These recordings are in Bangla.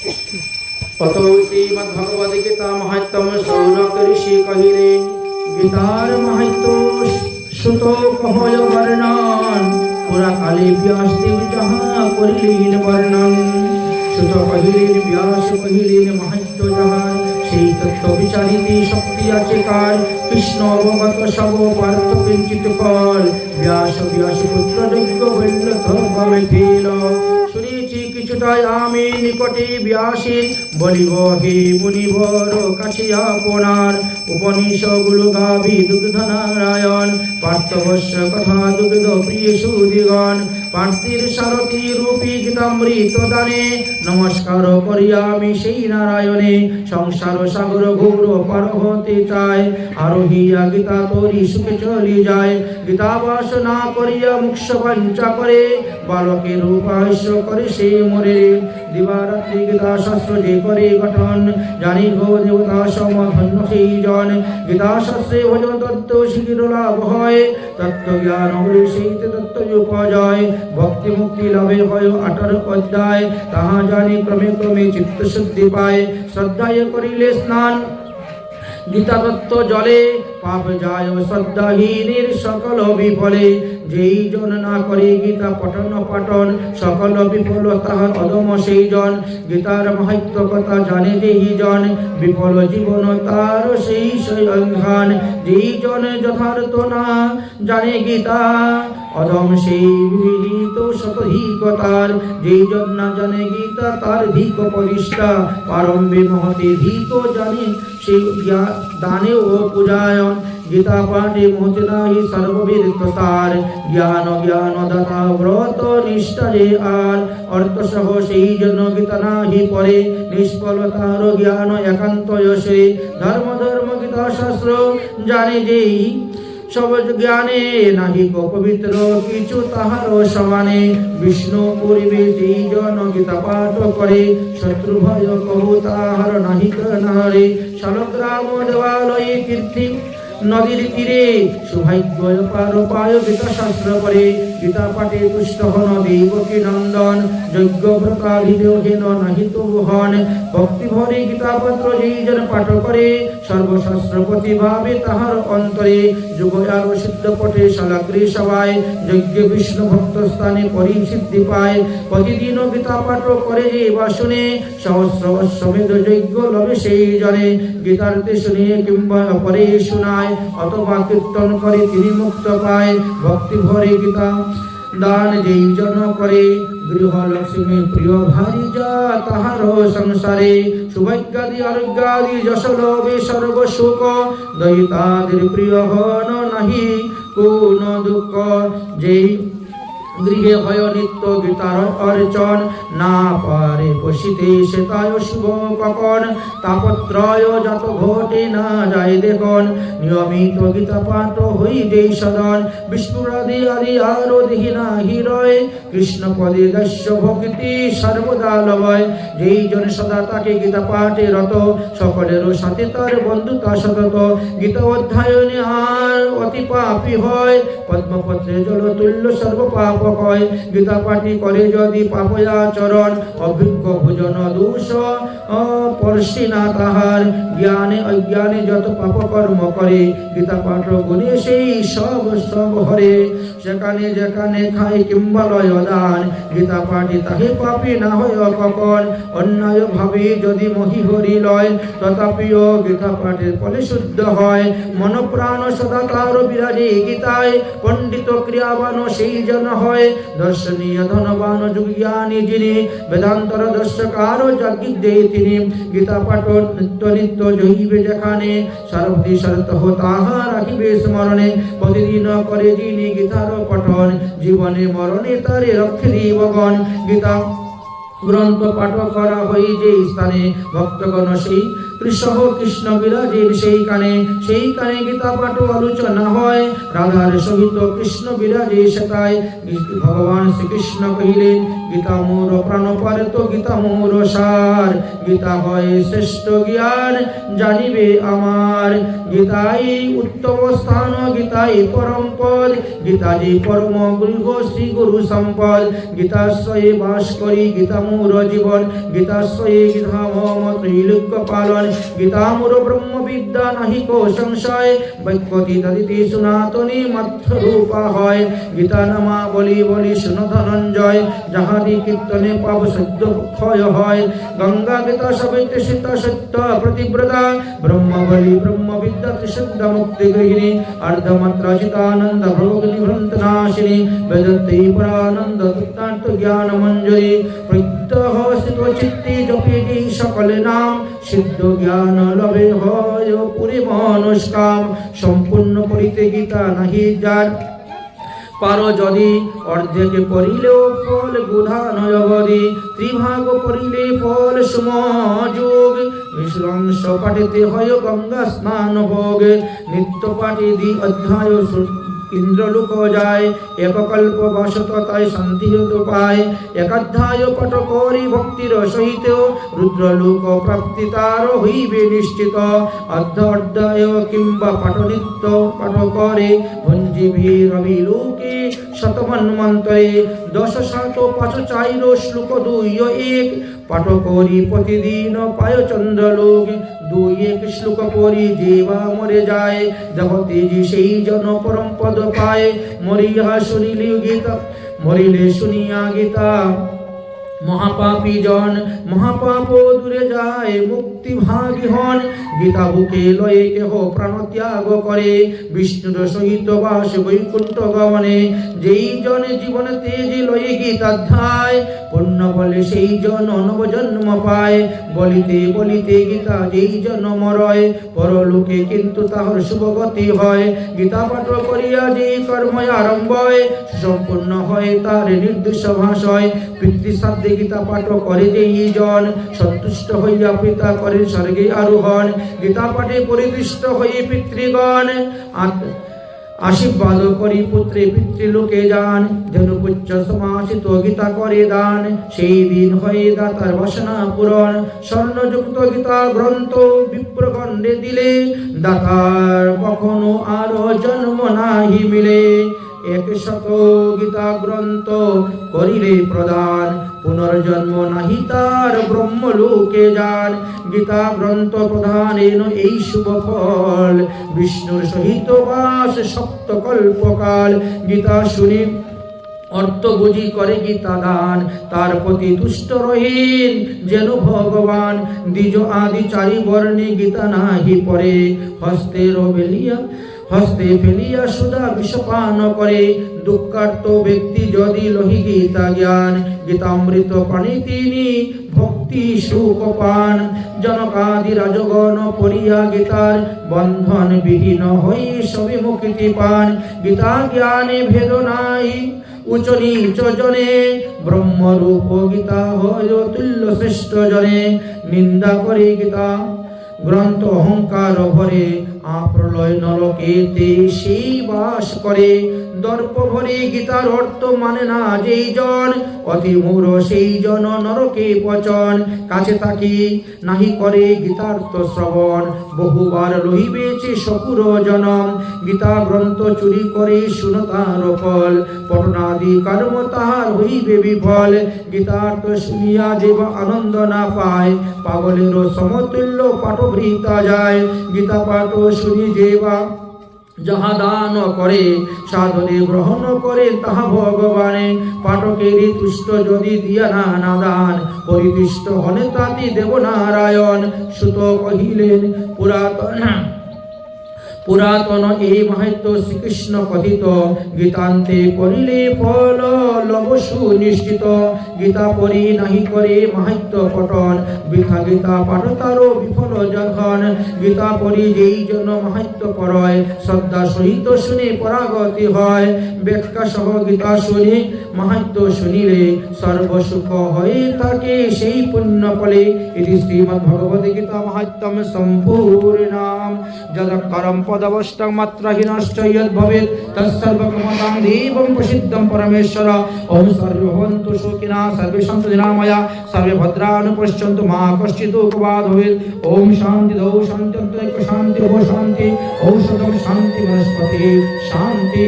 অত শ্রীমদ্ভগবদ গীতা মাহাত্ম্য শৌনক ঋষি কহিলেন, গীতার মাহাত্ম্য সুত কহয় বর্ণন, পুরা কালে ব্যাসদেব যাহা করিলেন বর্ণন। সুত কহিলেন, ব্যাস কহিলেন, মাহাত্ম্য যাহার, সেই তত্ত্ব বিচারিতে শক্তি আছে কার। কৃষ্ণ অবগত সব পার্থ কিঞ্চিত কল, ব্যাস ব্যাস পুত্র যজ্ঞ হইল তবে ফেল। শুনেছি কিছুটাই আমি নিকটে ব্যাসের, বলিব হে মুনিবর কাছে আপনার। উপনিষদগুলো গাভি দুগ্ধ নারায়ণ, পার্থবশ্য কথা দুগ্ধ প্রিয় সুদিগণ। পার্থির সারথী রূপী গীতামৃত দানে, নমস্কার করি আমি সেই নারায়ণে। সংসার সাগর ঘোর পার হতে চায়, আরোহিয়া গীতা তরি সুখে চলি যায়। গীতা বাস না করিয়া মুক্ষ বাঞ্ছা করে, বালকের উপাস্য করে সে মরে। দিবারাত্রি গীতা শাস্ত্র যে করে গঠন, জানি গো দেবতা সমধন্য সেই জন। গীতা শাস্ত্রে ভজন তত্ত্ব শিখির লাভ হয়, তত্ত্ব জ্ঞান হলে সেই তত্ত্ব উপজয়। ভক্তি মুক্তি লাভে হয় 18 অধ্যায়, তাহা জানি ক্রমে ক্রমে চিত্ত শুদ্ধি পায়। শ্রদ্ধায় করিলে স্নান গীতা তত্ত্ব জলে, পাপ যায় শ্রদ্ধাহীনের সকল বিফলে। যেই জন না করে গীতা পঠন পাঠন, সকল বিফল তাহার অদম সেই জন। গীতার মাহাত্ম্য কথা জানে যেই জন, বিফল জীবন তার সেই সংঘান। যেই জন যথার্থ না জানে গীতা, অদম সেই বিহিত শতধিকতার। যেই জন না জানে গীতা, তার ধিক প্রতিষ্ঠা প্রারম্ভে মহতে ধিক জানে সেই দানে ও পূজায়ন। গীতা পাঠে মহতে নাহি সর্ববিদিত তার, জ্ঞান জ্ঞান দাতা ব্রত নিষ্ঠা যে আর। অর্থ সহ সেই জন গীতা নাহি পড়ে, নিষ্ফল তার জ্ঞান একান্ত যশে। ধর্ম ধর্ম গীতা শাস্ত্র জানে যেই, সব জ্ঞানে নাহি কো পবিত্র কিছু তাহার সমানে। বিষ্ণু পূর্বে যেই জন গীতা পাঠ করে, শত্রু ভয় কহু তাহার নাহি নারে। শালগ্রাম দেবালয়ে কীর্তি নদীর তীরে, সৌভাগ্য পার পায় গীতা শাস্ত্র পরে। গীতা পাঠে তুষ্ট হন দেবকী নন্দন, যজ্ঞ ব্রতাভিদেহেন নাহি তবু হন। ভক্তি ভরে গীতা পত্র যেই জন পাঠ করে, সর্বশাস্ত্র প্রতিভাবে তাহার অন্তরে। যুগ আরো সিদ্ধ পটে শালাগ্রী সবাই, যজ্ঞ বিষ্ণু ভক্ত স্থানে পরিসিদ্ধি পায়। প্রতিদিন গীতা পাঠ করে যে বা শুনে, সহস্র অশ্বমেধ যজ্ঞ লবে সেই জনে। গীতার্থে শুনিয়ে কিংবা পরে শোনায়, অথবা কীর্তন করে তিনি মুক্ত পায়। ভক্তি ভরে গীতা দান যেই জন করে, গৃহ লক্ষ্মী প্রিয় ভারী যা তাহার সংসারে। সৌভাগ্যাদি আরোগ্যাদি যশ লোভে সর্ব সুখ, দয়িতাদের প্রিয় হন নাহি কোন দুঃখ। যেই গৃহে হয় নিত্য গীতার অর্চন, না পারে বসিতে সে তায় শুভ কখন। তাপত্রয় যত ঘটে না যায় দেখুন, নিয়মিত গীতা পাঠ হই যেই সদন। বিষ্ণুরাদি আদি আরো দেহি না হিরয়, কৃষ্ণ পদে দস্য ভক্তি সর্বদা লবয়। যেই জন সদা তাকে গীতা পাঠে রত, সকলেরও সাথে তার বন্ধুতা সতত। গীতা অধ্যায়নে আর অতি পাপী হয়, পদ্মপত্রে জল তুল্য সর্ব পাপ কয়। গীতা পাঠি করে যদি পাপয়াচরণ, অভিজ্ঞ ভোজন দোষ পরশি না তাহার। জ্ঞানে অজ্ঞানে যত পাপ কর্ম করে, গীতা পাঠ গুণে সেই সব সব হরে। সেখানে যেখানে খাই কিংবা লয় দান, গীতা পাঠি তাহে পাপী না হয় কখন। অন্যায় ভাবে যদি মহি হরি লয়, তথাপিও গীতা পাঠের ফলে শুদ্ধ হয়। মন প্রাণ সদা তার বিরাজে গীতায়, পণ্ডিত ক্রিয়াবান সেই জন হয়। দর্শনীয় ধনবান যুগ জ্ঞানী যিনি, বেদান্তর দর্শকার যাজ্ঞিক দেয় তিনি। গীতা পাঠ নিত্য নিত্য জহিবে যেখানে, সর্বদি সর্ত তাহা রাখিবে স্মরণে। প্রতিদিন করে যিনি গীতার পঠন, জীবনে মরণে তারে রক্ষে দিবগণ। গীতা গ্রন্থ পাঠ করা হই যে স্থানে, ভক্তগণ সেই কৃষ্ণ বিরাজের সেই কানে গীতা পাঠ আলোচনা হয়। রাধার সহিত কৃষ্ণ বিরাজে সেটায়। ভগবান শ্রীকৃষ্ণ কহিলেন, গীতা মোর প্রাণ পারিত, গীতা মোর সার। গীতা হয় শ্রেষ্ঠ জ্ঞান জানিবে আমার, গীতাই উত্তম স্থান, গীতাই পরম পদ। গীতা যে পরম গৃহ শ্রী গুরু সম্পদ, গীতাশ্রয়ে বাস করি গীতা মোর জীবন, গীতাশ্রয়ে গীতা মম ত্রৈলোক্য পালন, গীতা মোর ব্রহ্মবিদ্যা নাহি কো সংশয়, বৈক্যতি তদিতি সনাতনী মধ্য রূপা হয়। গীতা নামা বলি বলি শুনো ধনঞ্জয়, যাহাদি কীর্তনে পাব সদ্য ক্ষয় হয়। গঙ্গা গীতা সবিত্র সীতা সত্য প্রতিব্রতা, ব্রহ্মবলি ব্রহ্মবিদ্যা ত্রিশুদ্ধ মুক্তি গৃহিণী, অর্ধমাত্রা চিতানন্দ ভোগিনী ভ্রান্তনাশিনী, বেদত্তৈ পরানন্দ তৃপ্তার্থ জ্ঞান মঞ্জরি। প্রত্যহ স্থিত চিত্তে জপে যেই সকলে নাম, সিদ্ধ জ্ঞান লভে হয় পুরি মনস্কাম। সম্পূর্ণ করিতে গীতা নাহি যার, পারো যদি অর্ধেকে পড়িলেও ফল গুধা নয় অবধি, ত্রিভাগ পড়িলে ফল সমযোগ। বিশ্রাংশ পাঠিতে হয় গঙ্গা স্নান ভোগ, নিত্য পাঠে দ্বি অধ্যায় ইন্দ্রলোক যায়। এককল্প বাসত তাই শান্তি পায়, একাধ্যায় পাঠ করি ভক্তির সহিত, রুদ্রলোক প্রাপ্তি তার হইবে নিশ্চিত। অর্ধ অধ্যায় কিংবা পাঠ নিত্য পাঠ করে, ভঞ্জীবী রবি লোকে শতমন্বন্তরে। 10 7 5 4 শ্লোক 2 1, পাঠ করি প্রতিদিন পায় চন্দ্রলোক। 2 1 শ্লোক পড়ি যেবা মরে যায়, দেহ তেজি সেই জন পরম পদ পায়। মরিলে শুনিয়া গীতা মহাপাপী জন, মহাপাপ দূরে যায় মুক্তি ভাগী হন। গীতা বুকে লয়ে কেহ প্রাণ ত্যাগ করে, বিষ্ণুর সহিত বাস বৈকুণ্ঠ গমনে। যেই জন জীবন তেজে লয়ে গীতাধ্যায়, পুণ্য বলে সেই জন নবজন্ম পায়। বলিতে বলিতে গীতা যেই জন মরয়, পরলোকে কিন্তু তাহার শুভগতি হয়। গীতা পাঠ করিয়া যেই কর্ম আরম্ভ হয়, সম্পূর্ণ হয় তার নির্দিষ্ট ভাষয়। পিতৃশ্রাদ্ধে গীতা পাঠ করে যেই জন, সন্তুষ্ট হইয়া পিতা করেন স্বর্গে আরোহণ। গীতা পাঠে পরিদৃষ্ট হয়ে পিতৃগণ, আশীর্বাদ করি পুত্রে পিতৃলোকে যান। ধনুপুচ্ছ সমাসিত গীতা করে দান, সেই দিন হয়ে দাতার বাসনা পূরণ। স্বর্ণযুক্ত গীতা গ্রন্থ বিপ্রগণ্ডে দিলে, দাতার কখনো আরো জন্ম নাহি মিলে। 100 গীতা গ্রন্থ করিলে প্রদান, পুনর্জন্ম নাহি তার ব্রহ্মলোকে যান। গীতা গ্রন্থ প্রদানেন এই শুভ ফল, বিষ্ণুর সহিত বাস সপ্তকল্পকাল। গীতা শুনি অর্থ বুঝি করে গীতা দান, তার প্রতি তুষ্ট রহিন যেন ভগবান। দ্বিজ আদি 4 বর্ণে গীতা নাহি পড়ে, হস্তে ফেলিয়া সুধা বিষপান করে। দুঃখার্ত ব্যক্তি যদি লহি গীতা জ্ঞান, গীতামৃত পানি তিনি ভক্তি সুখ পান। জনকাদি রাজগণ পড়িয়া গীতার, বন্ধন বিহীন হই সবে মুক্তি পান। গীতা জ্ঞানে ভেদ নাই উচ্চ নীচ জনে, ব্রহ্মরূপ গীতা হয় তুল্য শ্রেষ্ঠ জনে। নিন্দা করে গীতা গ্রন্থ অহংকার ভরে, প্রলয় নরকেতে সেই বাস করে। দর্প ভরে গীতার অর্থ মানে না যেই জন, অতি মূঢ় সেই জন নরকে পচন। কাছে থাকি নাহি করে গীতার্থ শ্রবণ, বহুবার লহিবেছে শকুর জনম। গীতা গ্রন্থ চুরি করে শুনো তার ফল, পঠনাদি কর্ম তাহার হইবে বিফল। গীতার্থ শুনিয়া যে আনন্দ না পায়, পাগলেরও সমতুল্য পাঠভৃতা যায়। গীতা পাঠ শুনি যেবা যাহা দান করে, সাধনে গ্রহণ করে তাহা ভগবানে। পাঠকেরই তুষ্ট যদি দিয়া না দান, পরিতুষ্ট হলে তাতি দেবনারায়ণ। সুত কহিলেন পুরাতন এই মাহাত্ম্য শ্রীকৃষ্ণ কথিত, গীতান্তে পড়িলে ফল লভ সুনিশ্চিত। গীতা পড়ি নাহি করে মাহাত্ম্য পঠন, বৃথা গীতা পাঠ তারও বিফল যখন। গীতা পড়ি যেই জন্য মাহাত্ম্য পড়য়, শ্রদ্ধা সহিত শুনে পরাগতি হয়। ব্যাখ্যা সহ গীতা শুনি মাহাত্ম্য শুনিলে, সর্বসুখ হয়ে থাকে সেই পুণ্য ফলে। এটি শ্রীমদ্ ভগবদ্ গীতা মাহাত্ম্যম সম্পূর্ণাম। যদক্ষরম পদবষ্টং মাত্রাহীনশ্চ যদ্ভবেৎ তৎসর্বকমতাং দেবং প্রসিদ্ধং পরমেশ্বর। ওম সর্বে ভবন্তু সুখিনঃ সর্বে সন্তু নিরাময়া সর্বে ভদ্রাণি পশ্যন্তু মা কশ্চিৎ দুঃখভাগ্ ভবেৎ। ওম শান্তি দৌ শান্তি শান্তি শান্তি। ঔষধং শান্তি বনস্পতি শান্তি।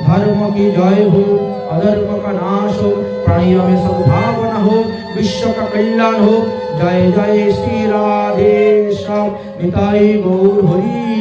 धर्म की जय हो, अधर्म का नाश हो, प्राणियों में सद्भावना हो, विश्व का कल्याण हो। जय जय श्री राधे श्याम निताई गौर हरि।